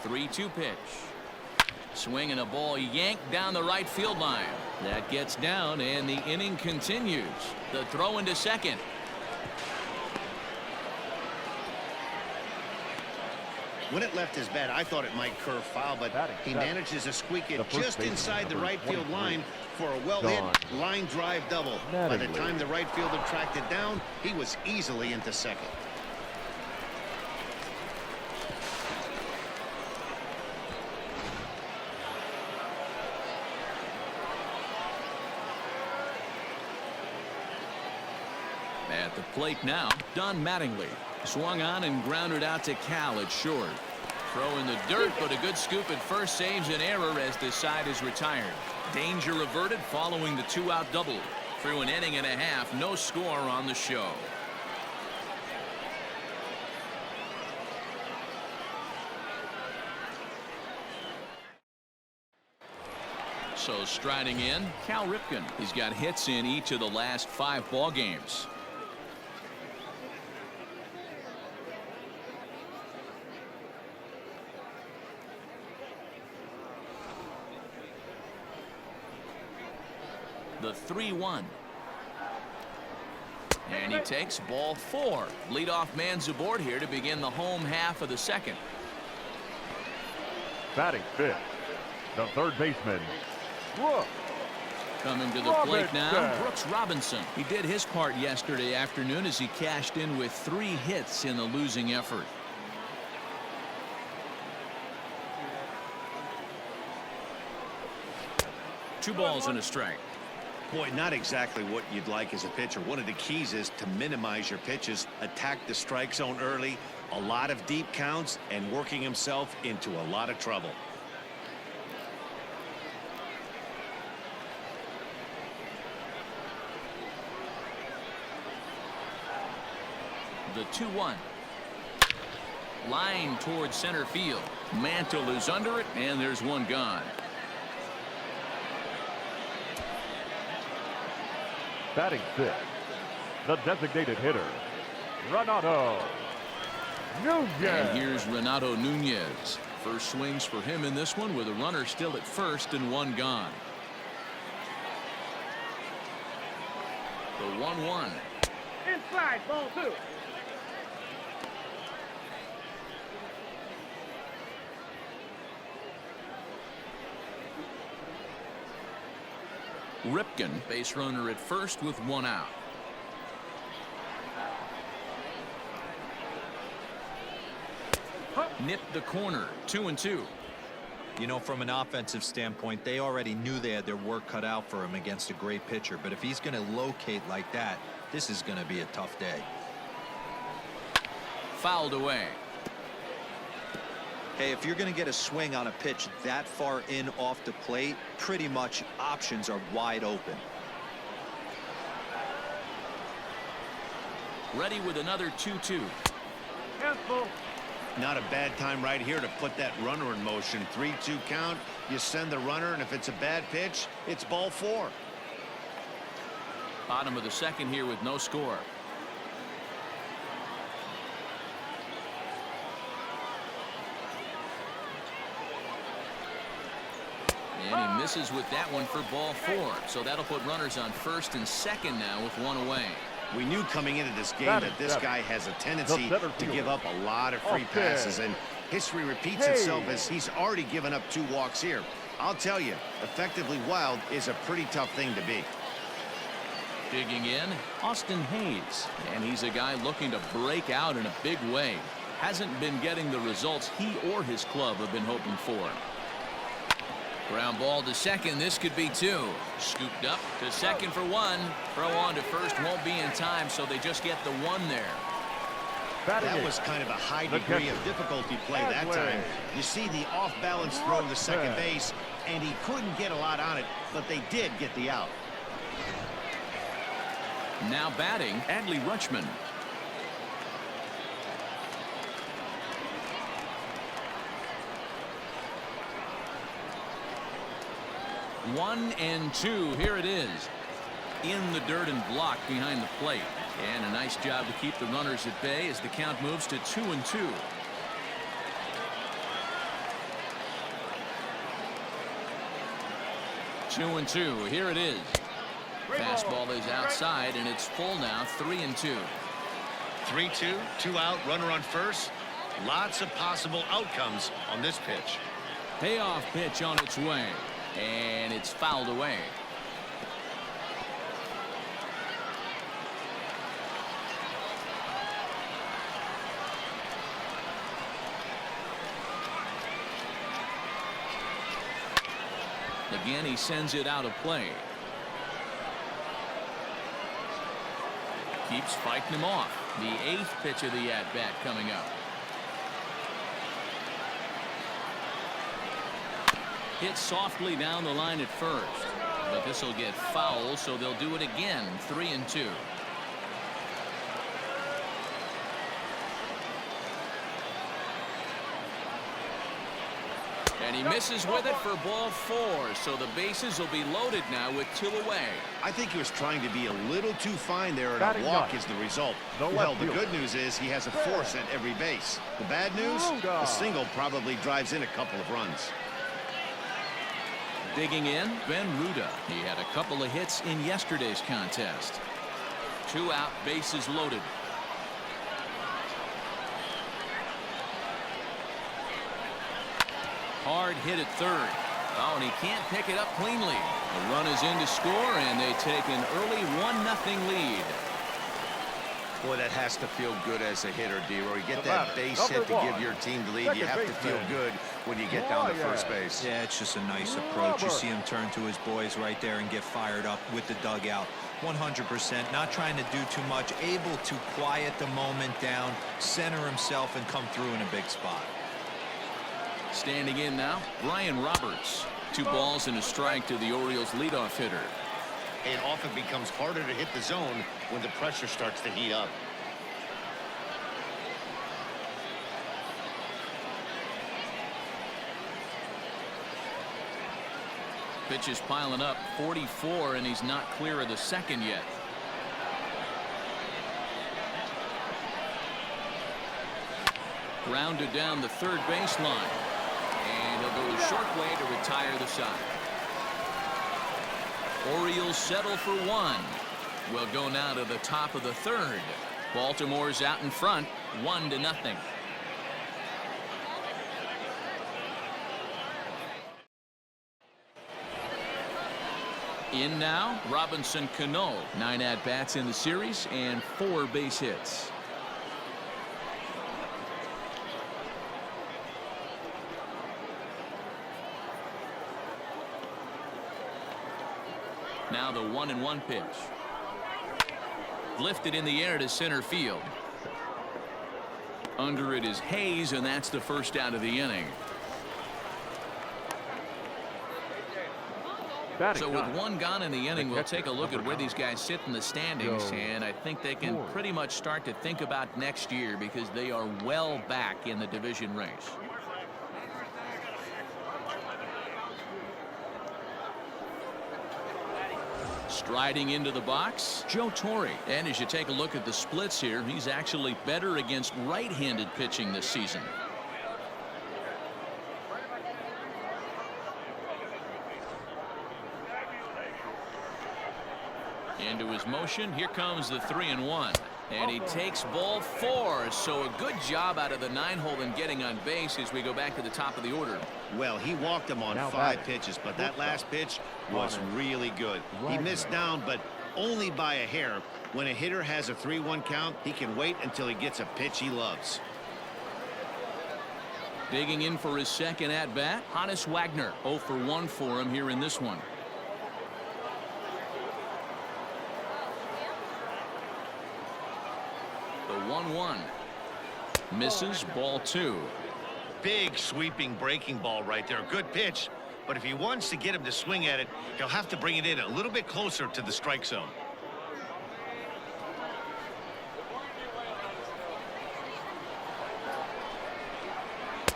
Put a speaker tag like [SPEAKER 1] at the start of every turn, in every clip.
[SPEAKER 1] 3-2 pitch. Swinging a ball yanked down the right field line. That gets down and the inning continues. The throw into second.
[SPEAKER 2] When it left his bat, I thought it might curve foul, but he manages to squeak it just inside the right field line for a well-hit line drive double. By the time the right fielder tracked it down, he was easily into second.
[SPEAKER 1] At the plate now, Don Mattingly. Swung on and grounded out to Cal at short. Throw in the dirt, but a good scoop at first saves an error as this side is retired. Danger averted following the 2-out double. Through an inning and a half, no score on the show. So striding in, Cal Ripken. He's got hits in each of the last 5 ball games. The 3-1. And he takes ball 4. Leadoff man's aboard here to begin the home half of the second.
[SPEAKER 3] Batting fifth, the third baseman, Brooke.
[SPEAKER 1] Coming to the plate now, Brooke Robinson. He did his part yesterday afternoon as he cashed in with 3 hits in the losing effort. Two balls and a strike.
[SPEAKER 2] Boy, not exactly what you'd like as a pitcher. One of the keys is to minimize your pitches, attack the strike zone early, a lot of deep counts, and working himself into a lot of trouble.
[SPEAKER 1] The 2-1. Line towards center field. Mantle is under it, and there's one gone.
[SPEAKER 3] Batting fifth, the designated hitter, Renato Nunez.
[SPEAKER 1] And here's Renato Nunez. First swings for him in this one with a runner still at first and one gone. The 1-1.
[SPEAKER 4] Inside, ball 2.
[SPEAKER 1] Ripken, base runner at first with 1 out. Nipped the corner, 2-2.
[SPEAKER 5] You know, from an offensive standpoint, they already knew they had their work cut out for him against a great pitcher. But if he's going to locate like that, this is going to be a tough day.
[SPEAKER 1] Fouled away.
[SPEAKER 5] Hey, if you're going to get a swing on a pitch that far in off the plate, pretty much options are wide open.
[SPEAKER 1] Ready with another 2-2.
[SPEAKER 4] Careful.
[SPEAKER 2] Not a bad time right here to put that runner in motion. 3-2 count. You send the runner, and if it's a bad pitch, it's ball 4.
[SPEAKER 1] Bottom of the second here with no score. And he misses with that one for ball 4. So that'll put runners on first and second now with 1 away.
[SPEAKER 2] We knew coming into this game that this guy has a tendency to give up a lot of free passes, and history repeats itself as he's already given up 2 walks here. I'll tell you, effectively wild is a pretty tough thing to be.
[SPEAKER 1] Digging in, Austin Hayes. And he's a guy looking to break out in a big way. Hasn't been getting the results he or his club have been hoping for. Ground ball to second. This could be 2. Scooped up to second for 1. Throw on to first won't be in time, so they just get the 1 there.
[SPEAKER 2] That was kind of a high degree of difficulty play that time. You see the off-balance throw to second base, and he couldn't get a lot on it, but they did get the out.
[SPEAKER 1] Now batting, Adley Rutschman. One and two. Here it is. In the dirt and blocked behind the plate. And a nice job to keep the runners at bay as the count moves to 2-2. 2-2. Here it is. Fastball is outside, and it's full now. 3-2.
[SPEAKER 2] 3-2, 2 out, runner on first. Lots of possible outcomes on this pitch.
[SPEAKER 1] Payoff pitch on its way, and it's fouled away. Again, he sends it out of play. Keeps fighting him off. The 8th pitch of the at-bat coming up. Hit softly down the line at first, but this will get foul, so they'll do it again. 3-2. And he misses with it for ball 4, so the bases will be loaded now with 2 away.
[SPEAKER 2] I think he was trying to be a little too fine there, and a walk is the result. Well, the good news is he has a force at every base. The bad news, a single probably drives in a couple of runs.
[SPEAKER 1] Digging in, Ben Ruda. He had a couple of hits in yesterday's contest. 2 out, bases loaded. Hard hit at third. Oh, and he can't pick it up cleanly. The run is in to score, and they take an early 1-0 lead.
[SPEAKER 2] Boy, that has to feel good as a hitter, D-Roy. You get that base hit to give your team the lead. You have to feel good when you get down to first base.
[SPEAKER 5] Yeah, it's just a nice approach. You see him turn to his boys right there and get fired up with the dugout. 100%, not trying to do too much, able to quiet the moment down, center himself, and come through in a big spot.
[SPEAKER 1] Standing in now, Brian Roberts. 2 balls and a strike to the Orioles leadoff hitter.
[SPEAKER 2] It often becomes harder to hit the zone when the pressure starts to heat up.
[SPEAKER 1] Pitch is piling up. 44, and he's not clear of the second yet. Grounded down the third baseline. And he'll go the short way to retire the side. Orioles settle for 1. We'll go now to the top of the third. Baltimore's out in front, 1-0. In now, Robinson Cano. 9 at-bats in the series and 4 base hits. Now the 1-1 pitch. Lifted in the air to center field. Under it is Hayes, and that's the first out of the inning. So with 1 gone in the inning, we'll take a look at where these guys sit in the standings, and I think they can pretty much start to think about next year because they are well back in the division race. Striding into the box, Joe Torre. And as you take a look at the splits here, he's actually better against right-handed pitching this season. Into his motion, here comes the 3-1. And he takes ball 4, so a good job out of the 9-hole in getting on base as we go back to the top of the order.
[SPEAKER 2] Well, he walked him on 5 pitches, but that last pitch was really good. He missed down, but only by a hair. When a hitter has a 3-1 count, he can wait until he gets a pitch he loves.
[SPEAKER 1] Digging in for his second at-bat, Honus Wagner. 0 for 1 for him here in this one. The 1-1 misses, ball 2.
[SPEAKER 2] Big sweeping breaking ball right there. Good pitch, but if he wants to get him to swing at it, he'll have to bring it in a little bit closer to the strike zone.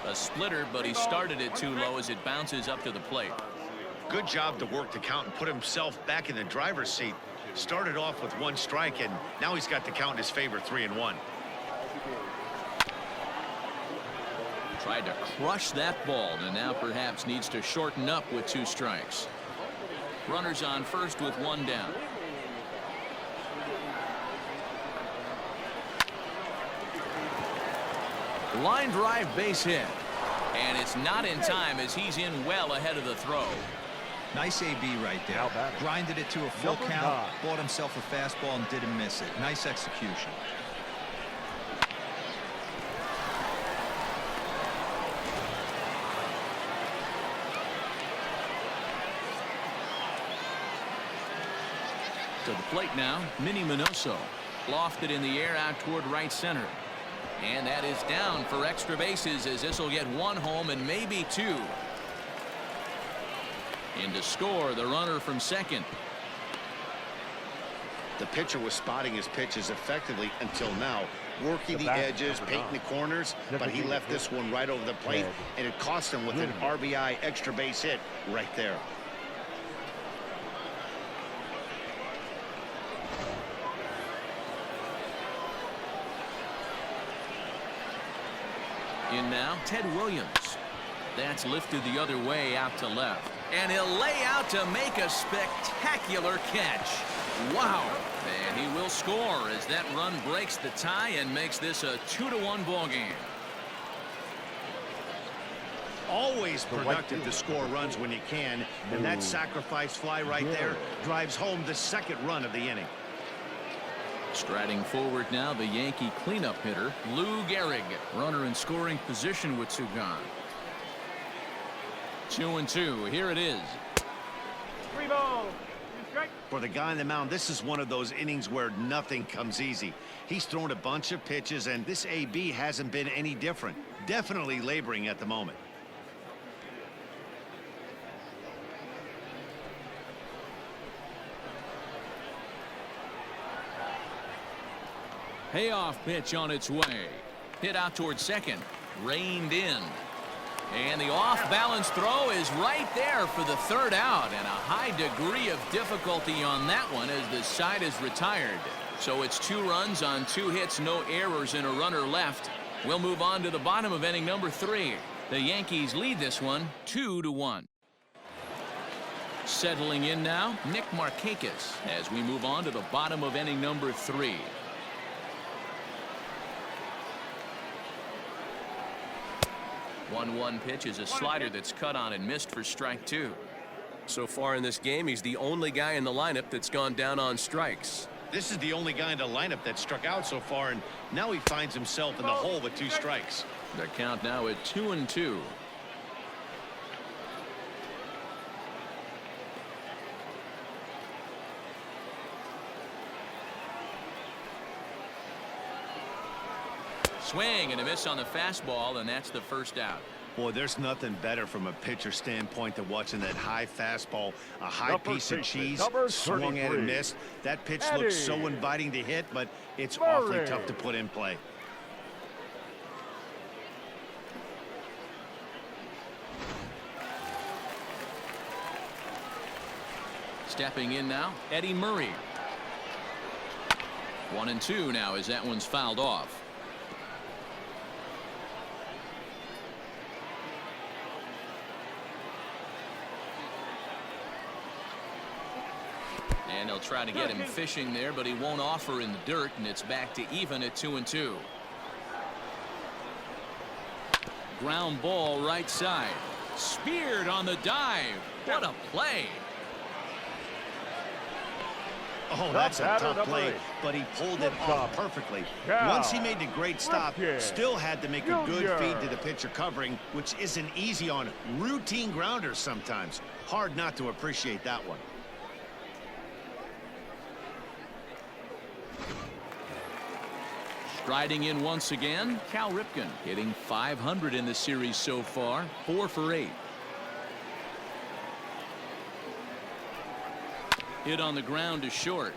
[SPEAKER 1] A splitter, but he started it too low as it bounces up to the plate.
[SPEAKER 2] Good job to work the count and put himself back in the driver's seat. Started off with 1 strike, and now he's got the count in his favor, 3-1.
[SPEAKER 1] Tried to crush that ball, and now perhaps needs to shorten up with 2 strikes. Runners on first with one down. Line drive base hit. And it's not in time as he's in well ahead of the throw.
[SPEAKER 5] Nice AB right there. Grinded it to a full count, bought himself a fastball and didn't miss it. Nice execution.
[SPEAKER 1] To the plate now, Minnie Minoso. Lofted in the air out toward right center. And that is down for extra bases as this will get one home and maybe two. In to score the runner from second.
[SPEAKER 2] The pitcher was spotting his pitches effectively until now, working the edges, painting the corners, but he left this one right over the plate, and it cost him with an RBI extra base hit right there.
[SPEAKER 1] In now, Ted Williams. That's lifted the other way out to left. And he'll lay out to make a spectacular catch. Wow. And he will score as that run breaks the tie and makes this a 2-1 ball game.
[SPEAKER 2] Always productive to score runs when you can, and that sacrifice fly right there drives home the second run of the inning.
[SPEAKER 1] Striding forward now, the Yankee cleanup hitter, Lou Gehrig. Runner in scoring position with two gone. 2-2. Here it is.
[SPEAKER 4] 3 balls. 2 strikes.
[SPEAKER 2] For the guy on the mound, this is one of those innings where nothing comes easy. He's thrown a bunch of pitches, and this AB hasn't been any different. Definitely laboring at the moment.
[SPEAKER 1] Payoff pitch on its way. Hit out towards second. Reined in. And the off-balance throw is right there for the third out. And a high degree of difficulty on that one as the side is retired. So it's 2 runs on 2 hits, no errors, and a runner left. We'll move on to the bottom of inning number 3. The Yankees lead this one 2-1. Settling in now, Nick Marchakis as we move on to the bottom of inning number 3. 1-1 pitch is a slider that's cut on and missed for strike 2.
[SPEAKER 6] So far in this game, he's the only guy in the lineup that's gone down on strikes.
[SPEAKER 2] This is the only guy in the lineup that struck out so far, and now he finds himself in the hole with 2 strikes.
[SPEAKER 1] The count now at 2-2. Swing and a miss on the fastball, and that's the first out.
[SPEAKER 2] Boy, there's nothing better from a pitcher standpoint than watching that high fastball, a high piece of cheese, swung at and missed. That pitch looks so inviting to hit, but it's awfully tough to put in play.
[SPEAKER 1] Stepping in now, Eddie Murray. 1-2 now as that one's fouled off. And they'll try to get him fishing there, but he won't offer in the dirt, and it's back to even at 2-2. Ground ball right side. Speared on the dive. What a play.
[SPEAKER 2] Oh, that's a tough play, but he pulled it off perfectly. Once he made the great stop, still had to make a good feed to the pitcher covering, which isn't easy on routine grounders sometimes. Hard not to appreciate that one.
[SPEAKER 1] Striding in once again, Cal Ripken hitting .500 in the series so far, 4 for 8. Hit on the ground to short.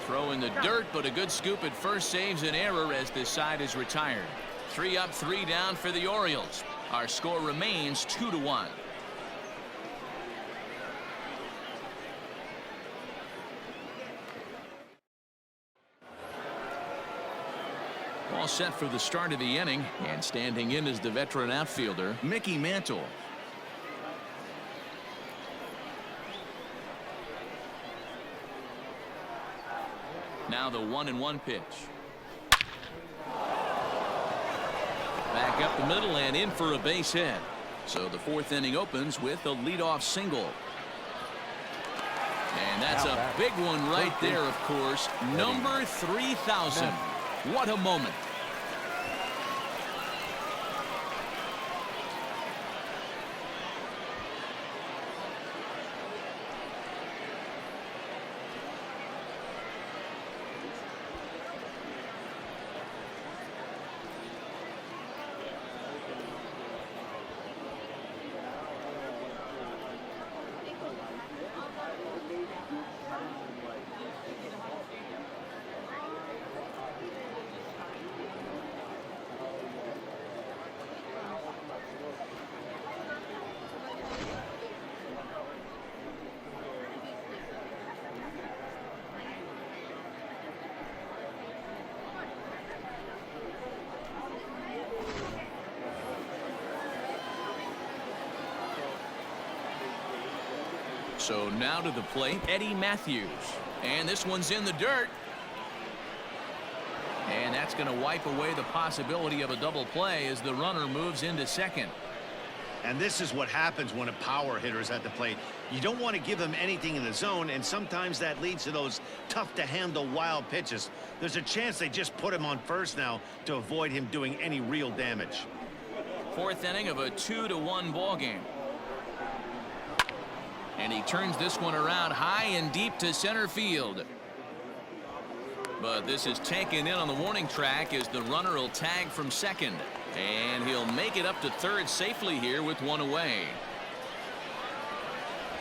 [SPEAKER 1] Throw in the dirt, but a good scoop at first saves an error as this side is retired. 3 up, 3 down for the Orioles. Our score remains 2-1. All set for the start of the inning, and standing in is the veteran outfielder, Mickey Mantle. Now the 1-1 pitch. Back up the middle and in for a base hit. So the 4th inning opens with a leadoff single. And that's a big one right there, of course. Number 3,000. What a moment. So now to the plate, Eddie Matthews. And this one's in the dirt. And that's going to wipe away the possibility of a double play as the runner moves into second.
[SPEAKER 2] And this is what happens when a power hitter is at the plate. You don't want to give him anything in the zone, and sometimes that leads to those tough-to-handle wild pitches. There's a chance they just put him on first now to avoid him doing any real damage.
[SPEAKER 1] 4th inning of a 2-1 ball game. And he turns this one around high and deep to center field. But this is taken in on the warning track as the runner will tag from second. And he'll make it up to third safely here with one away.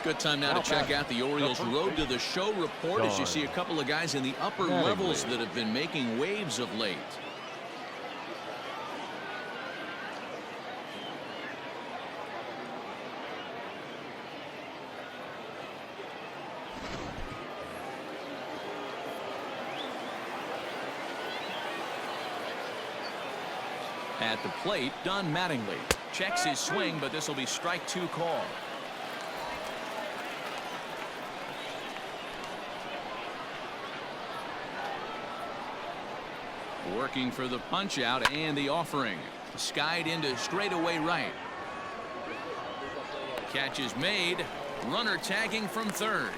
[SPEAKER 1] Good time now to check out the Orioles Road to the Show report as you see a couple of guys in the upper levels that have been making waves of late. At the plate, Don Mattingly checks his swing, but this will be strike 2 call. Working for the punch out and the offering. Skied into straightaway right. Catch is made. Runner tagging from third.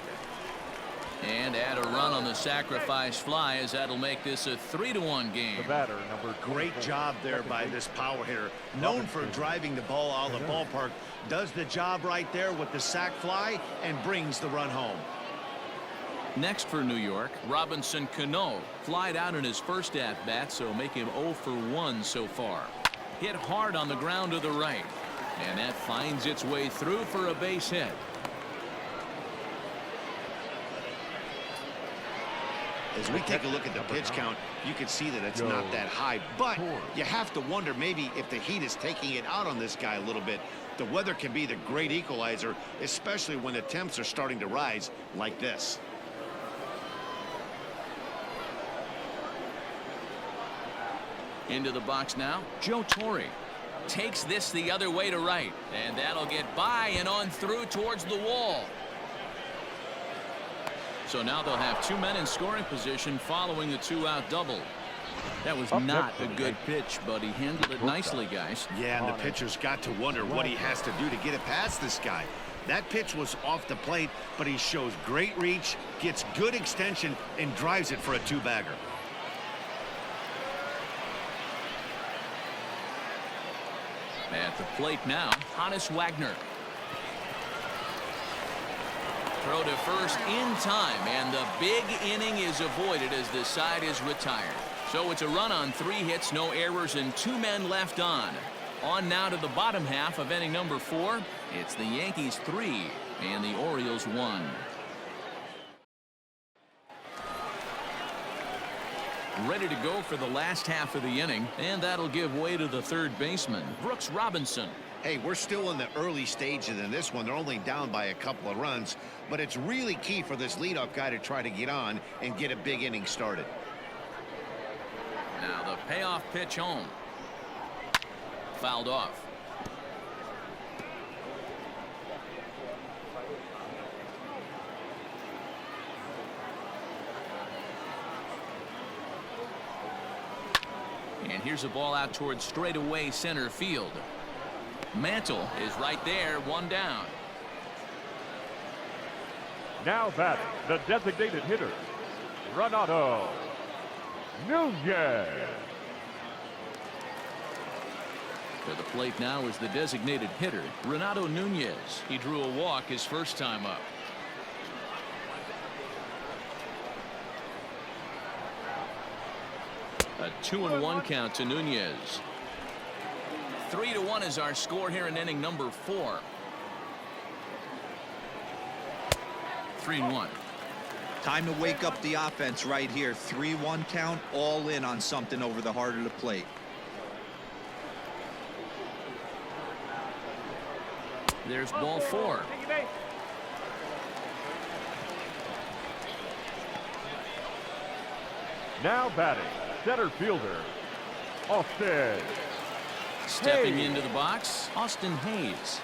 [SPEAKER 1] And add a run on the sacrifice fly as that'll make this a 3-1 game.
[SPEAKER 3] The batter, number
[SPEAKER 2] Great job there by this power hitter. Known for driving the ball out of the ballpark. Does the job right there with the sac fly and brings the run home.
[SPEAKER 1] Next for New York, Robinson Cano flied out in his first at-bat, so make him 0 for 1 so far. Hit hard on the ground to the right. And that finds its way through for a base hit.
[SPEAKER 2] As we take a look at the pitch count, you can see that it's not that high, but you have to wonder maybe if the heat is taking it out on this guy a little bit. The weather can be the great equalizer, especially when the temps are starting to rise like this.
[SPEAKER 1] Into the box now, Joe Torre takes this the other way to right, and that'll get by and on through towards the wall. So now they'll have 2 men in scoring position following the 2-out double. That was not a good pitch, but he handled it nicely, guys.
[SPEAKER 2] Yeah, and the pitcher's got to wonder what he has to do to get it past this guy. That pitch was off the plate, but he shows great reach, gets good extension, and drives it for a 2-bagger.
[SPEAKER 1] At the plate now, Honus Wagner. Throw to first in time, and the big inning is avoided as the side is retired. So it's a run on 3 hits, no errors, and 2 men left on. On now to the bottom half of inning number 4. It's the Yankees 3 and the Orioles 1. Ready to go for the last half of the inning, and that'll give way to the third baseman, Brooke Robinson.
[SPEAKER 2] Hey, we're still in the early stages in this one. They're only down by a couple of runs, but it's really key for this leadoff guy to try to get on and get a big inning started.
[SPEAKER 1] Now the payoff pitch home. Fouled off. And here's a ball out towards straightaway center field. Mantle is right there, one down.
[SPEAKER 3] Now batting, the designated hitter, Renato Nunez.
[SPEAKER 1] To the plate now is the designated hitter, Renato Nunez. He drew a walk his first time up. A 2-1 count to Nunez. 3-1 is our score here in inning number 4. 3-1.
[SPEAKER 5] Time to wake up the offense right here. 3-1 count, all in on something over the heart of the plate.
[SPEAKER 1] There's ball 4.
[SPEAKER 3] Now batting, center fielder, Austin
[SPEAKER 1] Stepping
[SPEAKER 3] Hayes.
[SPEAKER 1] into the box, Austin Hayes.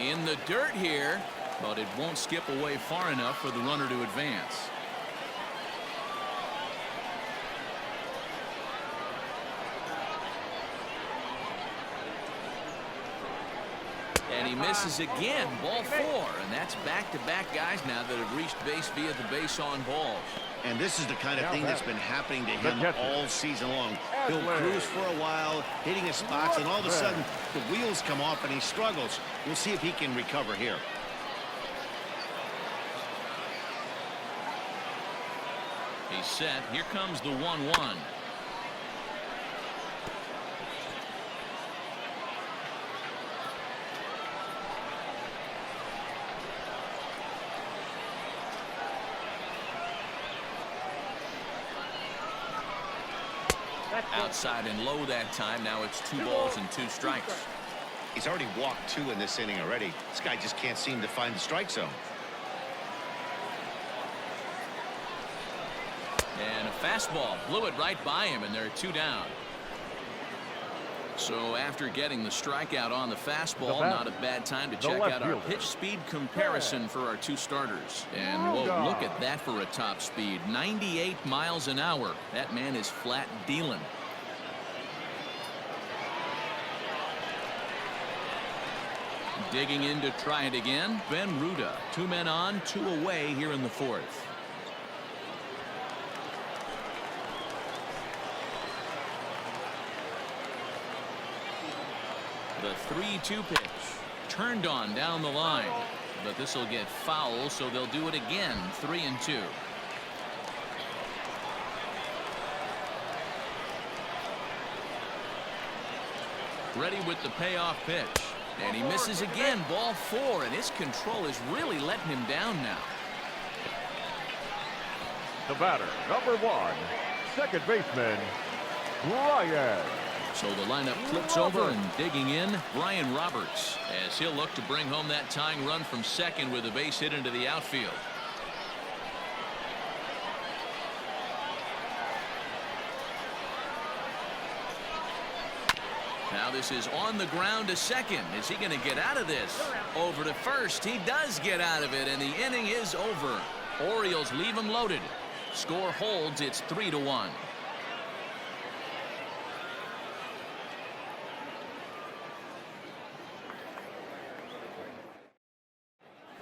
[SPEAKER 1] In the dirt here, but it won't skip away far enough for the runner to advance. And he misses again, ball 4, and that's back-to-back guys now that have reached base via the base on balls.
[SPEAKER 2] And this is the kind of thing that's been happening to him all season long. He'll
[SPEAKER 3] Gehrig.
[SPEAKER 2] cruise for a while, hitting his spots, and all of a sudden the wheels come off and he struggles. We'll see if he can recover here.
[SPEAKER 1] He's set. Here comes the 1-1. Outside and low that time. Now it's 2 balls and 2 strikes.
[SPEAKER 2] He's already walked 2 in this inning already. This guy just can't seem to find the strike zone.
[SPEAKER 1] And a fastball blew it right by him, and there are 2 down. So after getting the strikeout on the fastball, not a bad time to check out our pitch speed comparison for our 2 starters. And whoa, look at that for a top speed. 98 miles an hour. That man is flat dealing. Digging in to try it again, Ben Ruda. 2 men on, 2 away here in the 4th. The 3-2 pitch turned on down the line, but this will get foul, so they'll do it again. 3-2. Ready with the payoff pitch, and he misses again. Ball 4, and his control is really letting him down now.
[SPEAKER 3] The batter, number 1, second baseman, Brian.
[SPEAKER 1] So the lineup flips over, and digging in, Brian Roberts, as he'll look to bring home that tying run from second with a base hit into the outfield. Now this is on the ground to second. Is he going to get out of this? Over to first. He does get out of it, and the inning is over. Orioles leave him loaded. Score holds. It's 3-1.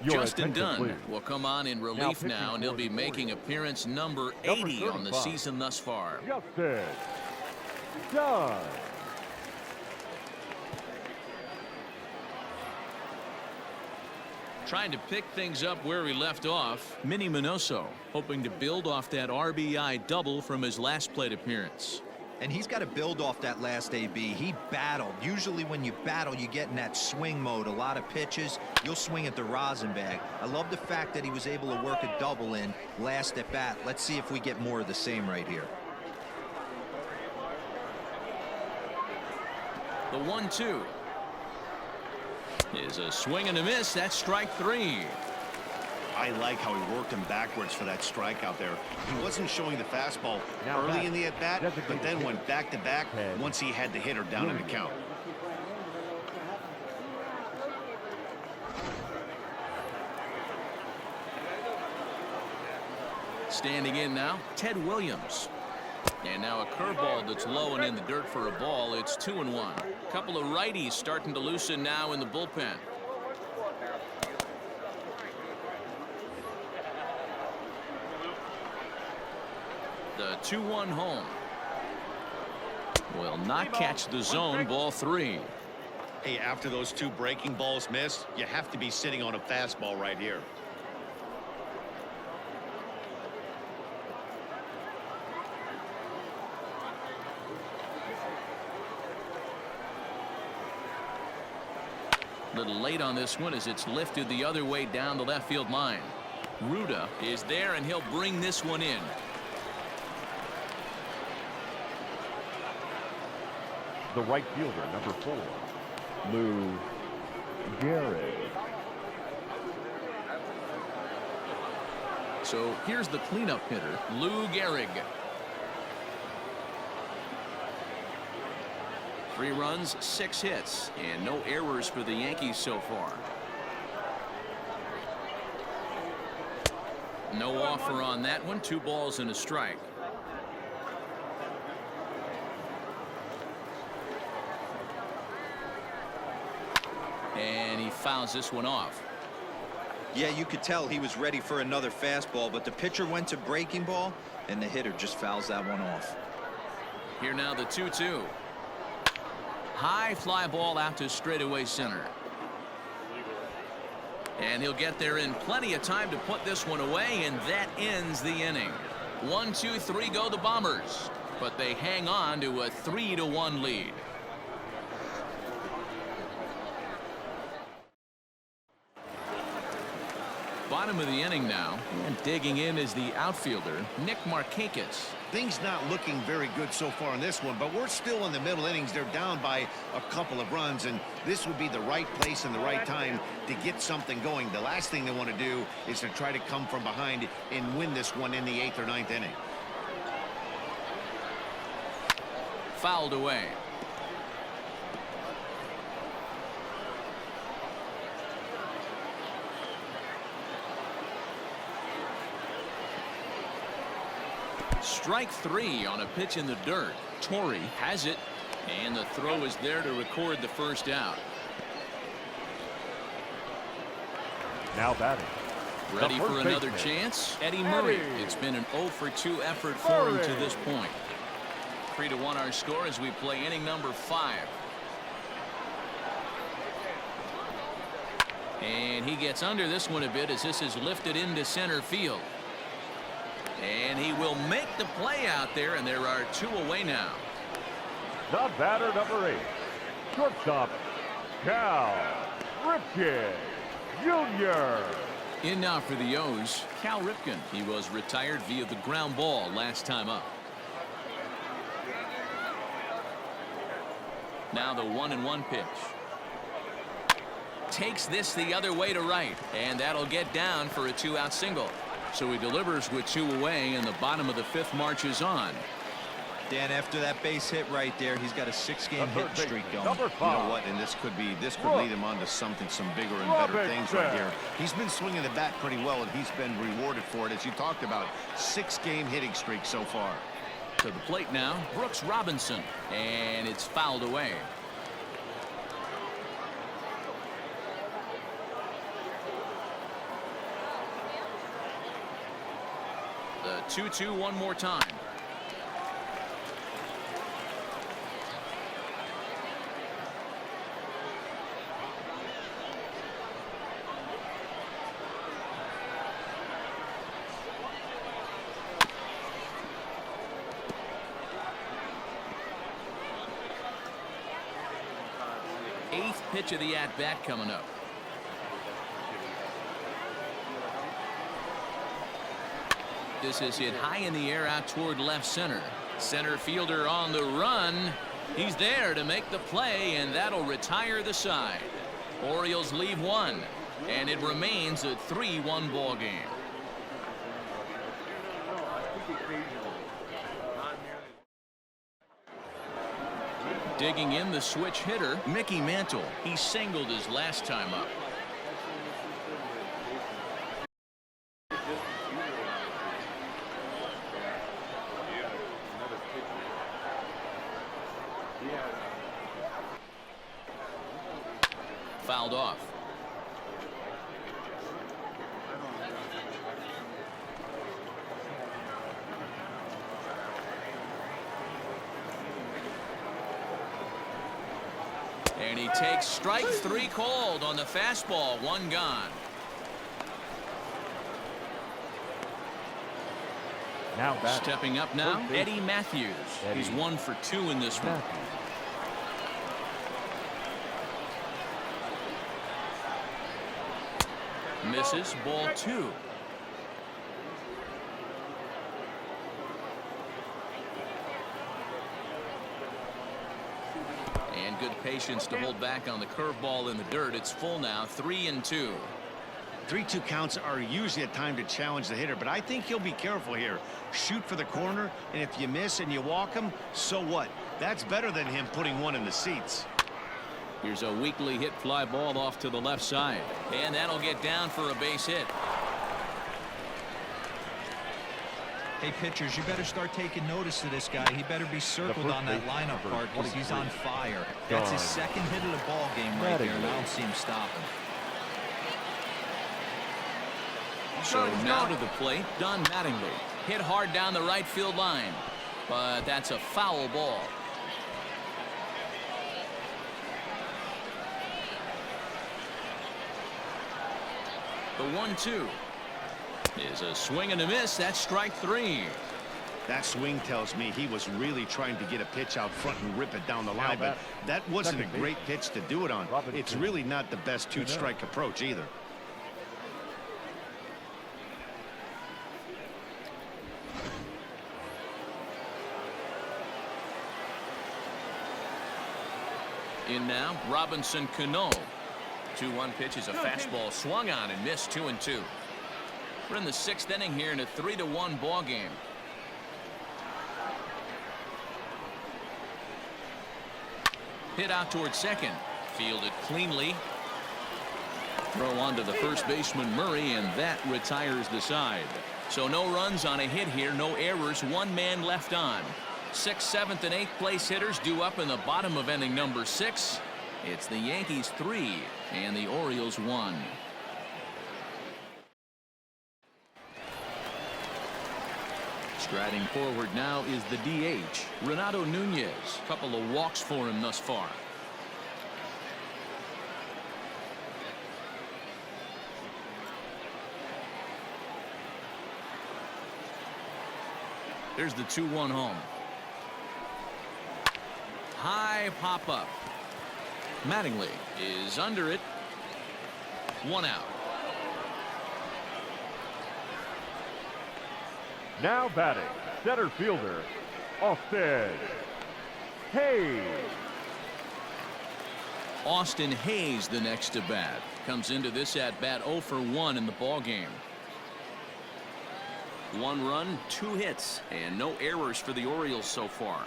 [SPEAKER 1] Justin Dunn will come on in relief now, and he'll be making appearance number 80 on the season thus far.
[SPEAKER 3] Justin Dunn.
[SPEAKER 1] Trying to pick things up where he left off, Minnie Minoso, hoping to build off that RBI double from his last plate appearance.
[SPEAKER 5] And he's got to build off that last AB. He battled. Usually when you battle, you get in that swing mode. A lot of pitches, you'll swing at the rosin bag. I love the fact that he was able to work a double in last at bat. Let's see if we get more of the same right here.
[SPEAKER 1] The 1-2 is a swing and a miss. That's strike 3.
[SPEAKER 2] I like how he worked him backwards for that strike out there. He wasn't showing the fastball
[SPEAKER 3] Now
[SPEAKER 2] early
[SPEAKER 3] back.
[SPEAKER 2] in the at-bat, but then went back-to-back once he had the hitter down in the count.
[SPEAKER 1] Standing in now, Ted Williams. And now a curveball that's low and in the dirt for a ball. It's 2-1. Couple of righties starting to loosen now in the bullpen. The 2-1 home. Will not catch the zone. Ball 3.
[SPEAKER 2] Hey, after those two breaking balls missed, you have to be sitting on a fastball right here.
[SPEAKER 1] A little late on this one as it's lifted the other way down the left field line. Ruda is there and he'll bring this one in.
[SPEAKER 3] The right fielder, number 4, Lou Gehrig.
[SPEAKER 1] So here's the cleanup hitter, Lou Gehrig. 3 runs, 6 hits, and no errors for the Yankees so far. No offer on that one. 2 balls and a strike. And he fouls this one off.
[SPEAKER 5] Yeah, you could tell he was ready for another fastball, but the pitcher went to breaking ball, and the hitter just fouls that one off.
[SPEAKER 1] Here now the 2-2. High fly ball out to straightaway center. And he'll get there in plenty of time to put this one away, and that ends the inning. 1, 2, 3 go the Bombers, but they hang on to a 3-1 lead. Bottom of the inning now, and digging in is the outfielder, Nick Marchakis.
[SPEAKER 2] Things not looking very good so far in this one, but we're still in the middle innings. They're down by a couple of runs, and this would be the right place and the right time to get something going. The last thing they want to do is to try to come from behind and win this one in the 8th or 9th inning.
[SPEAKER 1] Fouled away. Strike 3 on a pitch in the dirt. Torre has it, and the throw is there to record the first out.
[SPEAKER 3] Now batting.
[SPEAKER 1] Ready for another chance? Eddie Murray. It's been an 0 for 2 effort for him to this point. 3-1 our score as we play inning number 5. And he gets under this one a bit as this is lifted into center field. And he will make the play out there, and there are 2 away now.
[SPEAKER 3] The batter, number 8, shortstop, Cal Ripken Jr.
[SPEAKER 1] In now for the O's, Cal Ripken. He was retired via the ground ball last time up. Now the 1-1 pitch. Takes this the other way to right, and that'll get down for a 2-out single. So he delivers with 2 away, and the bottom of the 5th marches on.
[SPEAKER 5] Dan, after that base hit right there, he's got a 6-game hit streak going.
[SPEAKER 3] Number 5.
[SPEAKER 2] You know what, and this could lead him on to some bigger and better things right here. He's been swinging the bat pretty well, and he's been rewarded for it, as you talked about. 6-game hitting streak so far.
[SPEAKER 1] To the plate now, Brooke Robinson, and it's fouled away. The 2-2 one more time. Eighth pitch of the at-bat coming up. This is hit high in the air out toward left center. Center fielder on the run. He's there to make the play, and that'll retire the side. Orioles leave 1. And it remains a 3-1 ball game. Digging in the switch hitter, Mickey Mantle. He singled his last time up. Fouled off. And he takes strike 3 called on the fastball. 1 gone.
[SPEAKER 3] Now batting.
[SPEAKER 1] Stepping up now, Eddie Matthews. He's 1 for 2 in this one. Misses, ball 2. And good patience to hold back on the curveball in the dirt. It's full now, 3-2.
[SPEAKER 2] 3-2 counts are usually a time to challenge the hitter, but I think he'll be careful here. Shoot for the corner, and if you miss and you walk him, so what? That's better than him putting one in the seats.
[SPEAKER 1] Here's a weakly hit fly ball off to the left side, and that'll get down for a base hit.
[SPEAKER 5] Hey, pitchers, you better start taking notice of this guy. He better be circled on that lineup card because he's on fire. That's his second hit of the ball game right there, and I don't see him stopping.
[SPEAKER 1] So now to the plate, Don Mattingly. Hit hard down the right field line, but that's a foul ball. The 1-2 is a swing and a miss. That's strike 3.
[SPEAKER 2] That swing tells me he was really trying to get a pitch out front and rip it down the line, but that wasn't a great pitch to do it on. It's really not the best 2-strike approach either.
[SPEAKER 1] In now, Robinson Cano. 2-1 pitch is a fastball swung on and missed. 2-2. We're in the 6th inning here in a 3-1 ball game. Hit out towards second. Fielded cleanly. Throw on to the first baseman Murray, and that retires the side. So no runs on a hit here, no errors, 1 man left on. 6th, 7th, and 8th place hitters due up in the bottom of inning number 6. It's the Yankees 3 and the Orioles 1. Striding forward now is the DH, Renato Nunez. Couple of walks for him thus far. There's the 2-1 home. High pop up. Mattingly is under it. 1 out.
[SPEAKER 3] Now batting, center fielder, Austin Hayes.
[SPEAKER 1] Austin Hayes the next to bat. Comes into this at bat 0 for 1 in the ball game. 1 run, 2 hits, and no errors for the Orioles so far.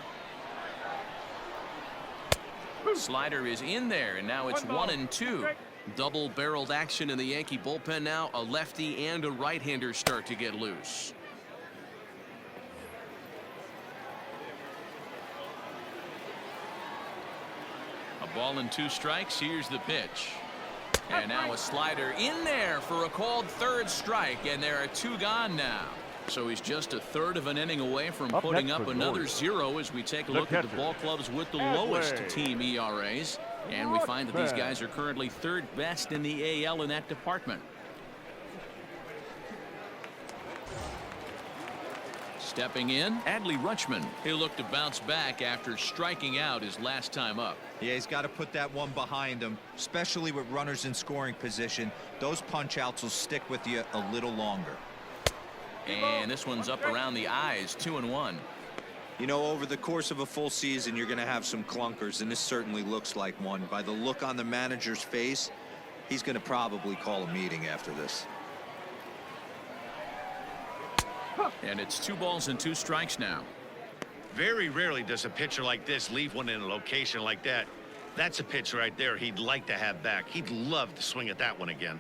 [SPEAKER 1] Slider is in there, and now it's 1-2. Double-barreled action in the Yankee bullpen now. A lefty and a right-hander start to get loose. A ball and 2 strikes. Here's the pitch. And now a slider in there for a called 3rd strike, and there are 2 gone now. So he's just a 1/3 of an inning away from putting up another 0 as we take a look at the ball clubs with the lowest team ERAs. And we find that these guys are currently 3rd best in the AL in that department. Stepping in, Adley Rutschman. He'll look to bounce back after striking out his last time up.
[SPEAKER 5] Yeah, he's got to put that one behind him, especially with runners in scoring position. Those punch outs will stick with you a little longer.
[SPEAKER 1] And this one's up around the eyes. 2-1.
[SPEAKER 5] You know, over the course of a full season, you're going to have some clunkers, and this certainly looks like one. By the look on the manager's face, He's going to probably call a meeting after this.
[SPEAKER 1] And it's 2 balls and 2 strikes now.
[SPEAKER 2] Very rarely does a pitcher like this leave one in a location like that. That's a pitch right there he'd like to have back. He'd love to swing at that one again.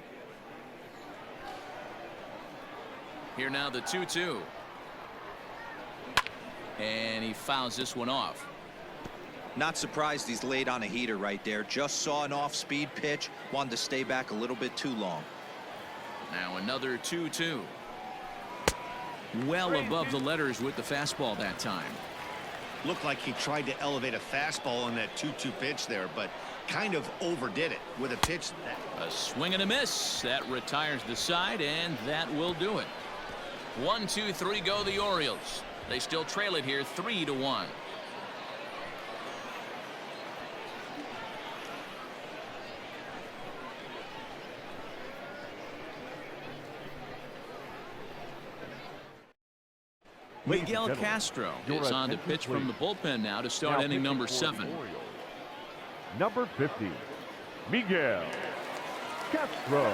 [SPEAKER 1] Here now the 2-2. And he fouls this one off.
[SPEAKER 5] Not surprised he's laid on a heater right there. Just saw an off-speed pitch. Wanted to stay back a little bit too long.
[SPEAKER 1] Now another 2-2. Well above the letters with the fastball that time.
[SPEAKER 2] Looked like he tried to elevate a fastball on that 2-2 pitch there, but kind of overdid it with a pitch.
[SPEAKER 1] A swing and a miss. That retires the side, and that will do it. 1-2-3 go the Orioles. They still trail it here 3-1. Miguel Castro is on to pitch from the bullpen now to start inning number 7.
[SPEAKER 3] Number 50, Miguel Castro.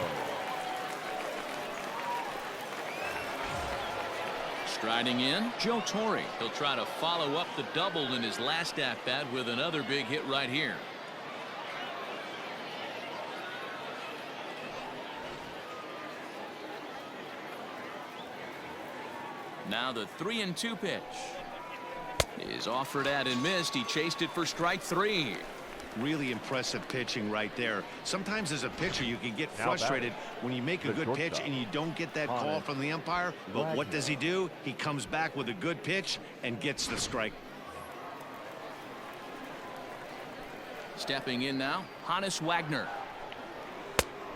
[SPEAKER 1] Striding in, Joe Torre. He'll try to follow up the double in his last at-bat with another big hit right here. Now the 3-2 pitch is offered at and missed. He chased it for strike 3.
[SPEAKER 2] Really impressive pitching right there. Sometimes as a pitcher you can get frustrated when you make a good pitch and you don't get that call from the umpire. But what does he do? He comes back with a good pitch and gets the strike.
[SPEAKER 1] Stepping in now, Hannes Wagner.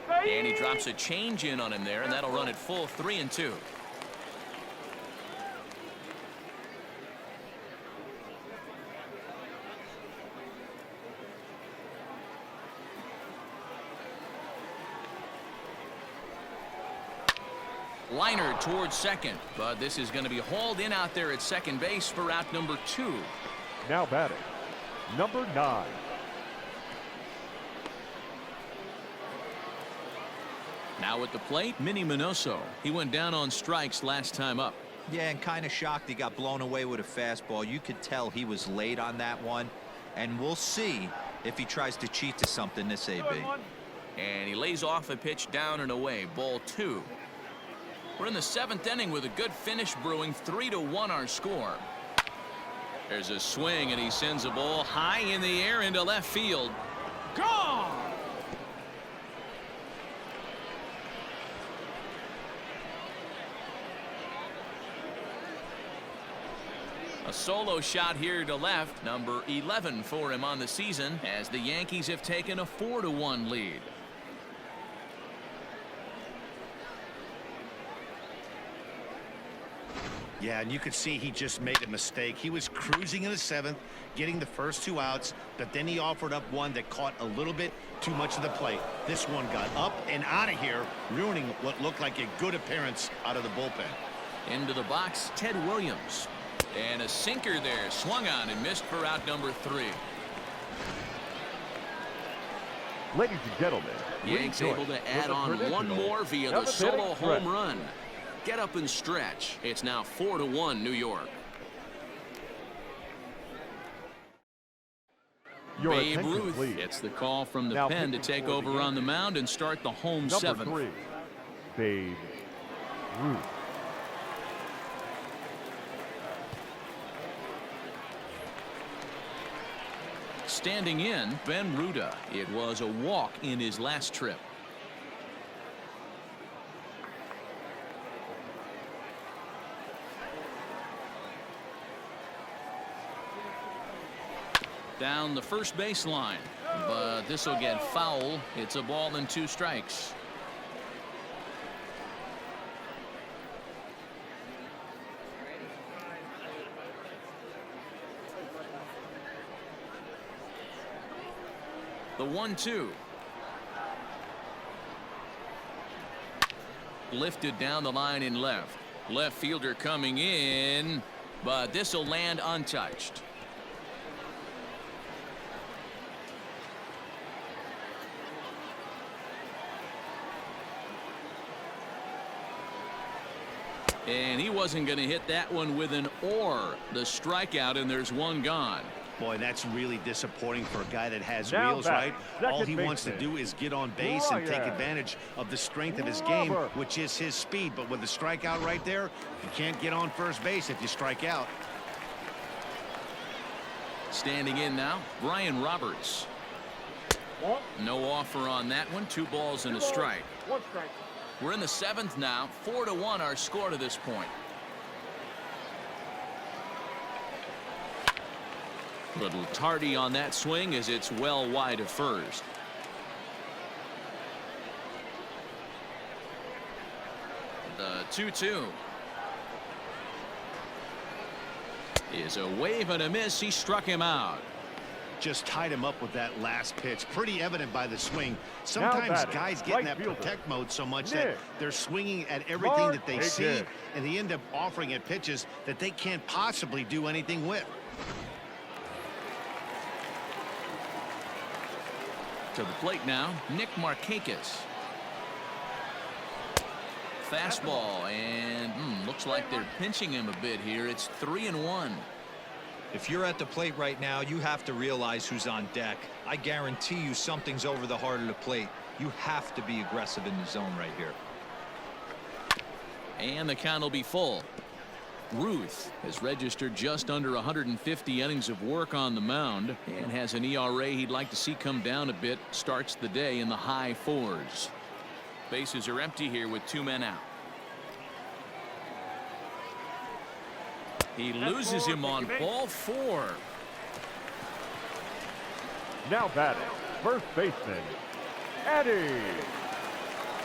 [SPEAKER 1] And he drops a change in on him there, and that'll run it full 3-2. Liner towards second, but this is going to be hauled in out there at second base for out number 2.
[SPEAKER 3] Now batting, number 9.
[SPEAKER 1] Now at the plate, Minnie Minoso. He went down on strikes last time up.
[SPEAKER 5] Yeah, and kind of shocked he got blown away with a fastball. You could tell he was late on that one, and we'll see if he tries to cheat to something this AB.
[SPEAKER 1] And he lays off a pitch down and away. Ball 2. We're in the 7th inning with a good finish brewing. 3-1 our score. There's a swing, and he sends a ball high in the air into left field. Gone! A solo shot here to left, number 11 for him on the season, as the Yankees have taken a 4-1 lead.
[SPEAKER 2] Yeah, and you could see he just made a mistake. He was cruising in the 7th, getting the first 2 outs, but then he offered up one that caught a little bit too much of the plate. This one got up and out of here, ruining what looked like a good appearance out of the bullpen.
[SPEAKER 1] Into the box, Ted Williams. And a sinker there, swung on and missed for out number 3.
[SPEAKER 3] Ladies and gentlemen,
[SPEAKER 1] Yanks able to add on one more via the solo home run. Get up and stretch. It's now 4-1 New York. Babe Ruth gets the call from the pen to take over on the mound and start the home 7th.
[SPEAKER 3] Number 3, Babe Ruth.
[SPEAKER 1] Standing in, Ben Ruda. It was a walk in his last trip. Down the first baseline, but this will get foul. It's a ball and 2 strikes. The 1-2. Lifted down the line in left. Left fielder coming in, but this will land untouched. And he wasn't going to hit that one with an or. The strikeout, and there's one gone.
[SPEAKER 2] Boy, that's really disappointing for a guy that has
[SPEAKER 3] Now
[SPEAKER 2] wheels,
[SPEAKER 3] back,
[SPEAKER 2] right? All he
[SPEAKER 3] second
[SPEAKER 2] wants to
[SPEAKER 3] baseman,
[SPEAKER 2] do is get on base and take advantage of the strength of his game, which is his speed. But with the strikeout right there, you can't get on first base if you strike out.
[SPEAKER 1] Standing in now, Brian Roberts. No offer on that one. 2 balls and a strike.
[SPEAKER 4] 1 strike.
[SPEAKER 1] We're in the 7th now. 4-1 our score to this point. Little tardy on that swing as it's well wide of first. The 2-2 is a wave and a miss. He struck him out.
[SPEAKER 2] Just tied him up with that last pitch. Pretty evident by the swing. Sometimes guys get in that protect mode so much that they're swinging at everything that they see, and they end up offering at pitches that they can't possibly do anything with.
[SPEAKER 1] To the plate now, Nick Marchakis. Fastball, and looks like they're pinching him a bit here. It's 3-1.
[SPEAKER 5] If you're at the plate right now, you have to realize who's on deck. I guarantee you something's over the heart of the plate. You have to be aggressive in the zone right here.
[SPEAKER 1] And the count will be full. Ruth has registered just under 150 innings of work on the mound and has an ERA he'd like to see come down a bit. Starts the day in the high 4s. Bases are empty here with 2 men out. He loses him on ball 4.
[SPEAKER 3] Now batting, first baseman, Eddie.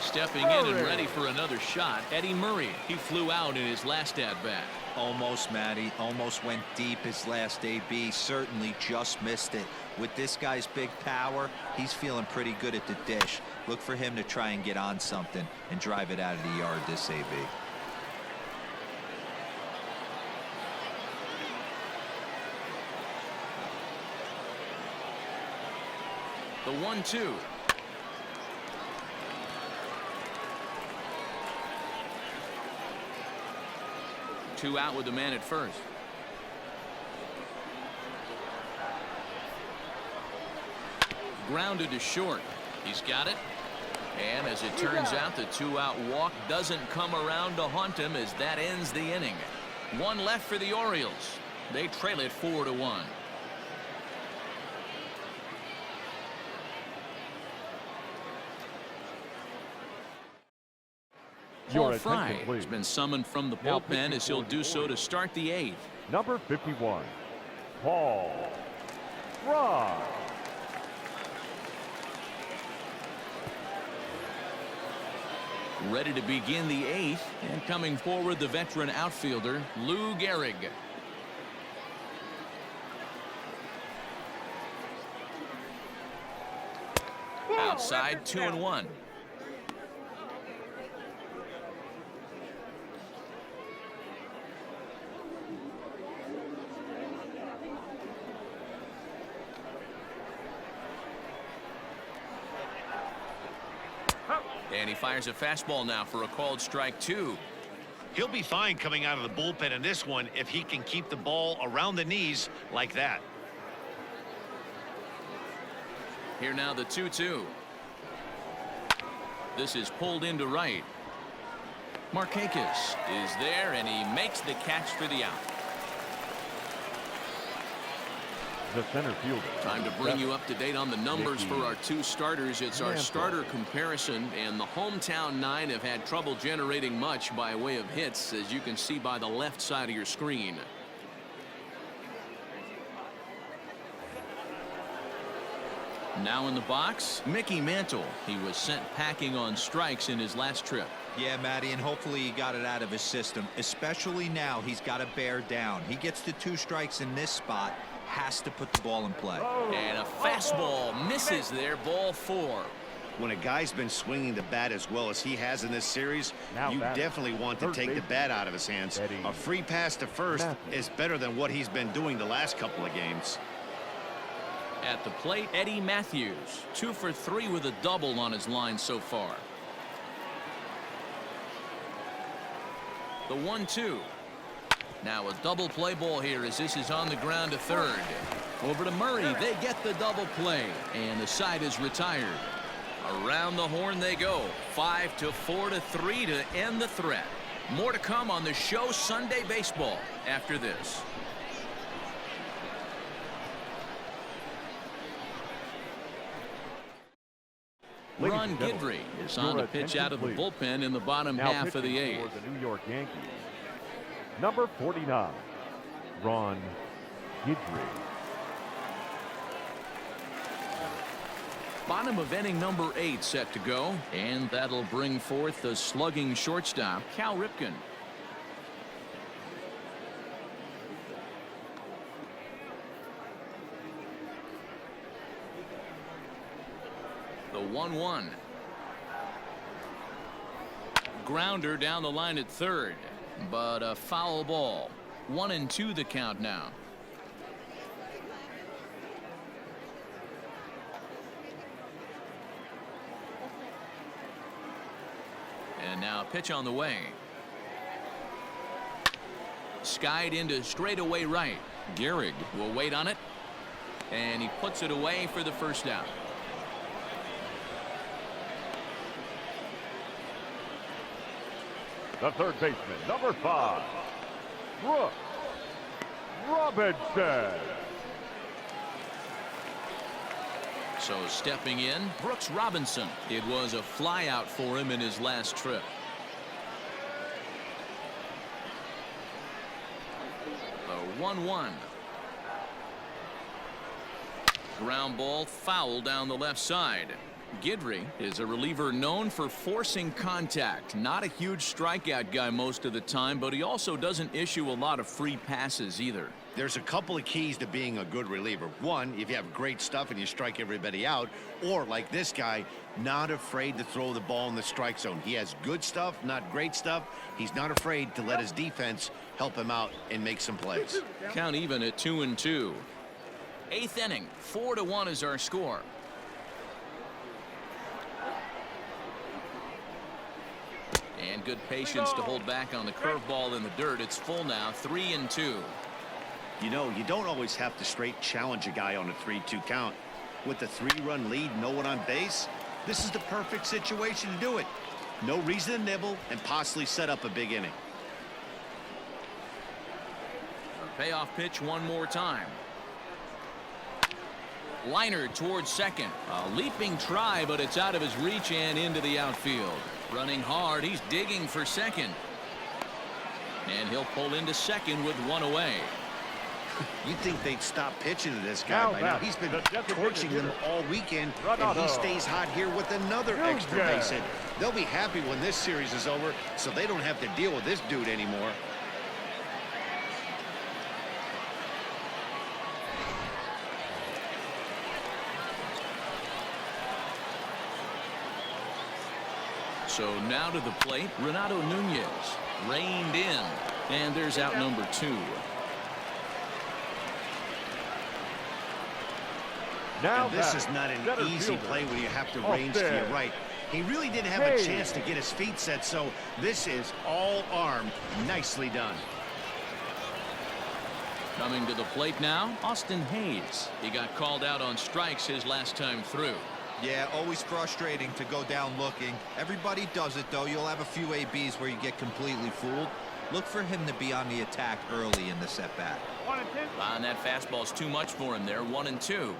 [SPEAKER 1] Stepping in and ready for another shot, Eddie Murray. He flew out in his last at-bat.
[SPEAKER 5] Almost, Matty. Almost went deep his last AB. Certainly just missed it. With this guy's big power, he's feeling pretty good at the dish. Look for him to try and get on something and drive it out of the yard this AB.
[SPEAKER 1] The 1-2. Two out with the man at first. Grounded to short. He's got it. And as it turns out, the 2-out walk doesn't come around to haunt him as that ends the inning. 1 left for the Orioles. They trail it 4-1. Paul Fry has been summoned from the bullpen as he'll do so to start the 8th.
[SPEAKER 3] Number 51, Paul Fry.
[SPEAKER 1] Ready to begin the 8th, and coming forward the veteran outfielder Lou Gehrig. Outside 2-1. And he fires a fastball now for a called strike 2.
[SPEAKER 2] He'll be fine coming out of the bullpen in this one if he can keep the ball around the knees like that.
[SPEAKER 1] Here now the 2-2. This is pulled into right. Marchakis is there, and he makes the catch for the out.
[SPEAKER 3] The center fielder.
[SPEAKER 1] Time to bring you up to date on the numbers for our 2 starters. It's our starter comparison, and the hometown 9 have had trouble generating much by way of hits, as you can see by the left side of your screen. Now in the box, Mickey Mantle. He was sent packing on strikes in his last trip.
[SPEAKER 5] Yeah, Matty, and hopefully he got it out of his system. Especially now, he's got to bear down. He gets to 2 strikes in this spot. Has to put the ball in play.
[SPEAKER 1] And a fastball misses there. Ball 4.
[SPEAKER 2] When a guy's been swinging the bat as well as he has in this series, you definitely want to take the bat out of his hands. A free pass to first is better than what he's been doing the last couple of games.
[SPEAKER 1] At the plate, Eddie Matthews, 2 for 3 with a double on his line so far. The 1-2. Now a double play ball here as this is on the ground to third. Over to Murray. They get the double play, and the side is retired. Around the horn they go. 5-4-3 to end the threat. More to come on the show Sunday Baseball after this. Ron Gehrig is on to pitch out of the bullpen in the bottom half of the eighth.
[SPEAKER 3] For the New York Yankees, number 49, Ron Gehrig.
[SPEAKER 1] Bottom of inning number 8 set to go, and that'll bring forth the slugging shortstop, Cal Ripken. The 1-1. Grounder down the line at third, but a foul ball. 1-2 the count now. And now a pitch on the way. Skied into straightaway right. Gehrig will wait on it, and he puts it away for the first out.
[SPEAKER 3] The third baseman, number 5, Brooke Robinson.
[SPEAKER 1] So stepping in, Brooks Robinson. It was a fly out for him in his last trip. The 1-1. Ground ball foul down the left side. Gehrig is a reliever known for forcing contact. Not a huge strikeout guy most of the time, but he also doesn't issue a lot of free passes either.
[SPEAKER 2] There's a couple of keys to being a good reliever. One, if you have great stuff and you strike everybody out, or like this guy, not afraid to throw the ball in the strike zone. He has good stuff, not great stuff. He's not afraid to let his defense help him out and make some plays.
[SPEAKER 1] Count even at 2-2. 8th inning, 4-1 is our score. And good patience to hold back on the curveball in the dirt. It's full now, 3-2.
[SPEAKER 2] You know, you don't always have to straight challenge a guy on a 3-2 count. With the 3-run lead, no one on base, this is the perfect situation to do it. No reason to nibble and possibly set up a big inning.
[SPEAKER 1] A payoff pitch one more time. Liner towards second. A leaping try, but it's out of his reach and into the outfield. Running hard, he's digging for second. And he'll pull into second with one away.
[SPEAKER 2] You'd think they'd stop pitching to this guy by now. He's been torching them all weekend, and he stays hot here with another extra base hit. They'll be happy when this series is over, so they don't have to deal with this dude anymore.
[SPEAKER 1] So now to the plate, Renato Nunez reined in, and there's out number 2.
[SPEAKER 3] Now
[SPEAKER 2] and this is not an easy play when you have to range to your right. He really didn't have a chance to get his feet set, so this is all arm. Nicely done.
[SPEAKER 1] Coming to the plate now, Austin Hayes. He got called out on strikes his last time through.
[SPEAKER 5] Yeah, always frustrating to go down looking. Everybody does it, though. You'll have a few ABs where you get completely fooled. Look for him to be on the attack early in the setback.
[SPEAKER 4] 1-2.
[SPEAKER 1] And that fastball's too much for him there. 1-2.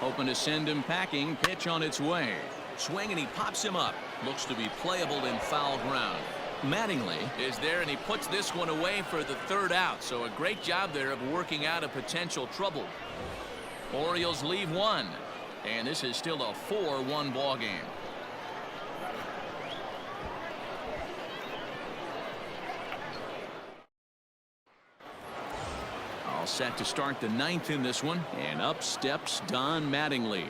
[SPEAKER 1] Hoping to send him packing. Pitch on its way. Swing, and he pops him up. Looks to be playable in foul ground. Mattingly is there, and he puts this one away for the third out. So a great job there of working out a potential trouble. Orioles leave one, and this is still a 4-1 ball game. All set to start the 9th in this one, and up steps Don Mattingly.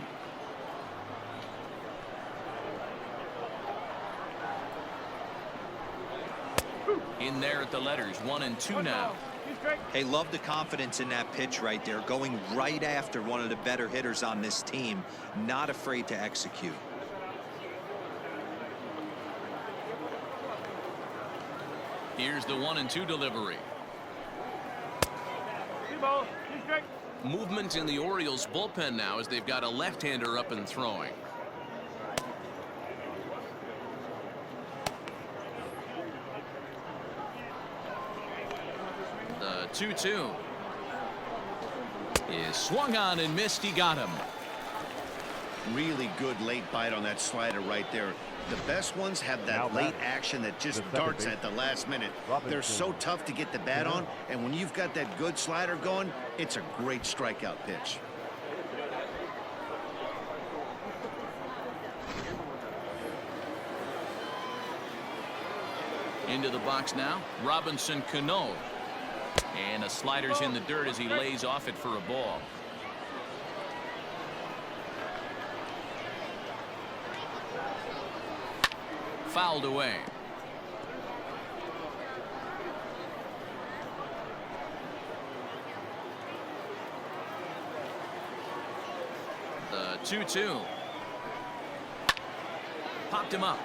[SPEAKER 1] In there at the letters, 1-2 now.
[SPEAKER 5] Hey, love the confidence in that pitch right there, going right after one of the better hitters on this team, not afraid to execute.
[SPEAKER 1] Here's the 1-2 delivery.
[SPEAKER 6] Movement in the Orioles bullpen now as they've got a left-hander up and throwing. The 2-2 is swung on and missed. He got him.
[SPEAKER 2] Really good late bite on that slider right there. The best ones have that late action that just darts at the last minute. They're so tough to get the bat on, and when you've got that good slider going, it's a great strikeout pitch.
[SPEAKER 1] Into the box now, Robinson Cano. And a slider's in the dirt as he lays off it for a ball. Fouled away. The 2-2. Popped him up.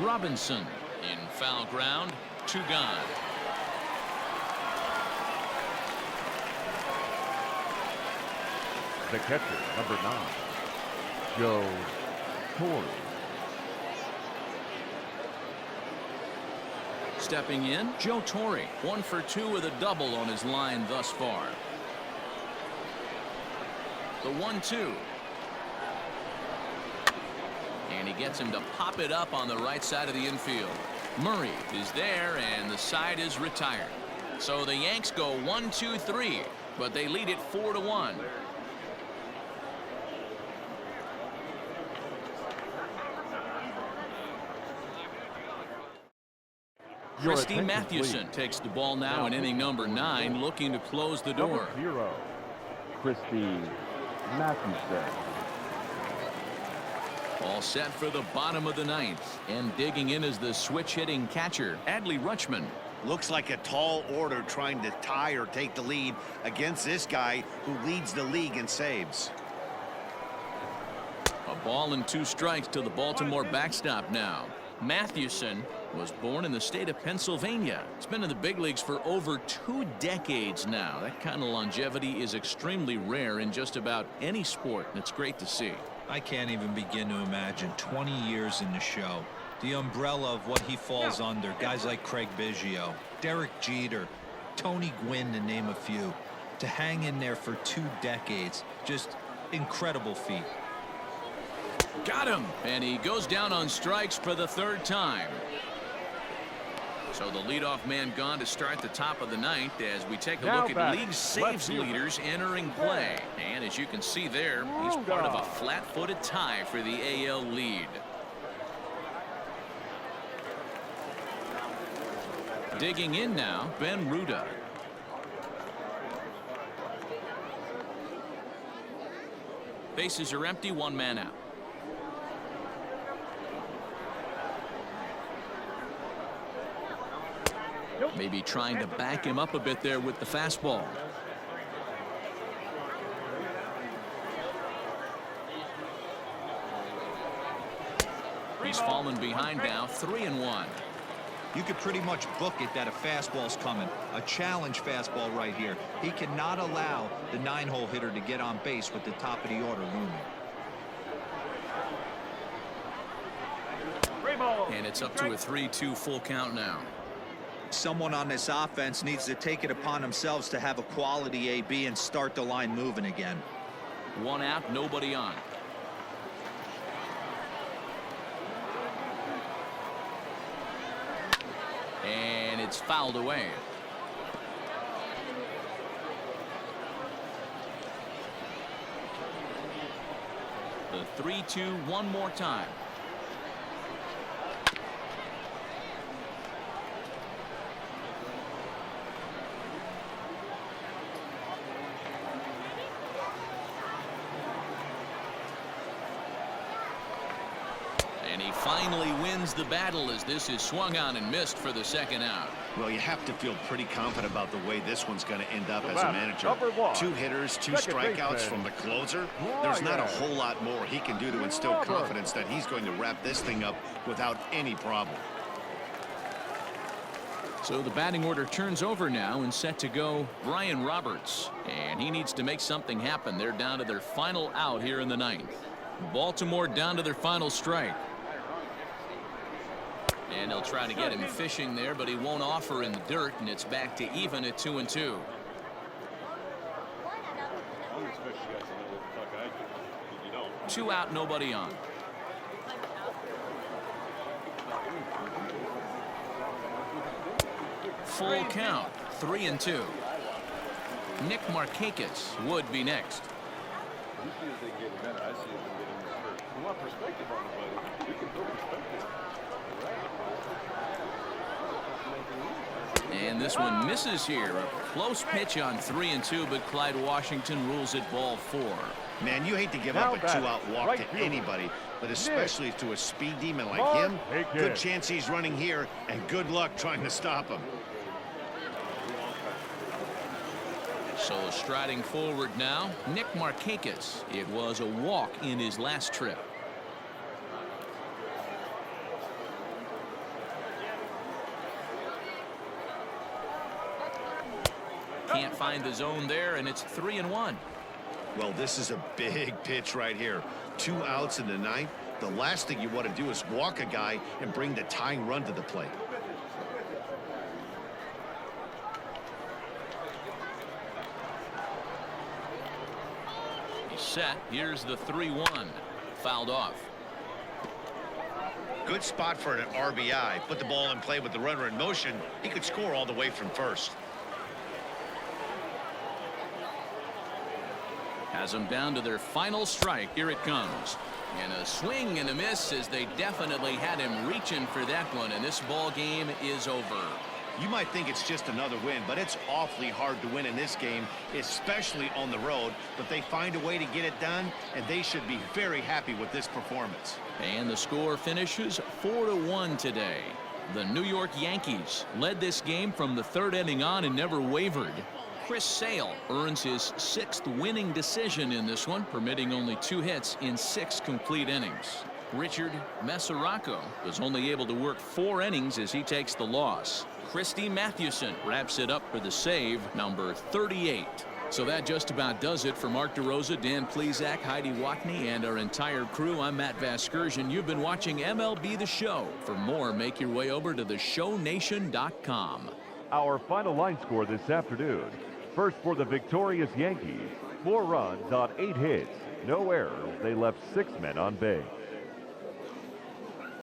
[SPEAKER 1] Robinson in foul ground. 2 gone.
[SPEAKER 3] The catcher, number 9, Joe Torre.
[SPEAKER 1] Stepping in, Joe Torre, 1 for 2 with a double on his line thus far. The 1-2. And he gets him to pop it up on the right side of the infield. Murray is there, and the side is retired. So the Yanks go 1-2-3, but they lead it 4-1. Christy Mathewson takes the ball now in inning number 9, looking to close the door.
[SPEAKER 3] Number 0, Christy Mathewson.
[SPEAKER 1] All set for the bottom of the 9th, and digging in is the switch-hitting catcher, Adley Rutschman.
[SPEAKER 2] Looks like a tall order trying to tie or take the lead against this guy who leads the league in saves.
[SPEAKER 1] A ball and 2 strikes to the Baltimore backstop now. Mathewson was born in the state of Pennsylvania. He's been in the big leagues for over 2 decades now. That kind of longevity is extremely rare in just about any sport, and it's great to see.
[SPEAKER 5] I can't even begin to imagine 20 years in the show. The umbrella of what he falls under. Guys like Craig Biggio, Derek Jeter, Tony Gwynn, to name a few. To hang in there for 2 decades. Just incredible feat.
[SPEAKER 1] Got him, and he goes down on strikes for the 3rd time. So the leadoff man gone to start the top of the 9th as we take a look at league saves leaders entering play. And as you can see there, he's part of a flat-footed tie for the AL lead. Digging in now, Ben Ruda. Bases are empty, 1 man out. Maybe trying to back him up a bit there with the fastball. He's fallen behind now, 3-1.
[SPEAKER 5] You could pretty much book it that a fastball's coming. A challenge fastball right here. He cannot allow the 9-hole hitter to get on base with the top of the order looming.
[SPEAKER 1] And it's up to a 3-2 full count now.
[SPEAKER 5] Someone on this offense needs to take it upon themselves to have a quality AB and start the line moving again.
[SPEAKER 1] 1 out, nobody on. And it's fouled away. The 3-2 one more time. And he finally wins the battle as this is swung on and missed for the 2nd out.
[SPEAKER 2] Well, you have to feel pretty confident about the way this one's going to end up as a
[SPEAKER 3] batter,
[SPEAKER 2] manager.
[SPEAKER 3] number 1,
[SPEAKER 2] 2 hitters, 2
[SPEAKER 3] second
[SPEAKER 2] strikeouts
[SPEAKER 3] baseman,
[SPEAKER 2] from the closer. There's not a whole lot more he can do to instill confidence that he's going to wrap this thing up without any problem.
[SPEAKER 1] So the batting order turns over now and set to go Brian Roberts. And he needs to make something happen. They're down to their final out here in the 9th. Baltimore down to their final strike. And they'll try to get him fishing there, but he won't offer in the dirt, and it's back to even at 2-2. Two out, nobody on. Full count, 3-2. Nick Marchakis would be next. And this one misses here. A close pitch on 3-2, but Clyde Washington rules it ball 4.
[SPEAKER 2] Man, you hate to give up a 2-out walk to anybody, but especially to a speed demon like him. Good chance he's running here, and good luck trying to stop him.
[SPEAKER 1] So striding forward now, Nick Marchakis. It was a walk in his last trip. Can't find the zone there, and it's 3-1.
[SPEAKER 2] Well, this is a big pitch right here. 2 outs in the 9th. The last thing you want to do is walk a guy and bring the tying run to the plate.
[SPEAKER 1] He's set. Here's the 3-1. Fouled off.
[SPEAKER 2] Good spot for an RBI. Put the ball in play with the runner in motion. He could score all the way from first.
[SPEAKER 1] Has them down to their final strike. Here it comes. And a swing and a miss, as they definitely had him reaching for that one, and this ball game is over.
[SPEAKER 2] You might think it's just another win, but it's awfully hard to win in this game, especially on the road. But they find a way to get it done, and they should be very happy with this performance.
[SPEAKER 1] And the score finishes 4-1 today. The New York Yankees led this game from the 3rd inning on and never wavered. Chris Sale earns his 6th winning decision in this one, permitting only 2 hits in 6 complete innings. Richard Mesoraco was only able to work 4 innings as he takes the loss. Christy Mathewson wraps it up for the save, number 38. So that just about does it for Mark DeRosa, Dan Plesac, Heidi Watney, and our entire crew. I'm Matt Vasgersian. You've been watching MLB The Show. For more, make your way over to theshownation.com.
[SPEAKER 3] Our final line score this afternoon. First for the victorious Yankees. 4 runs on 8 hits. No errors. They left 6 men on base.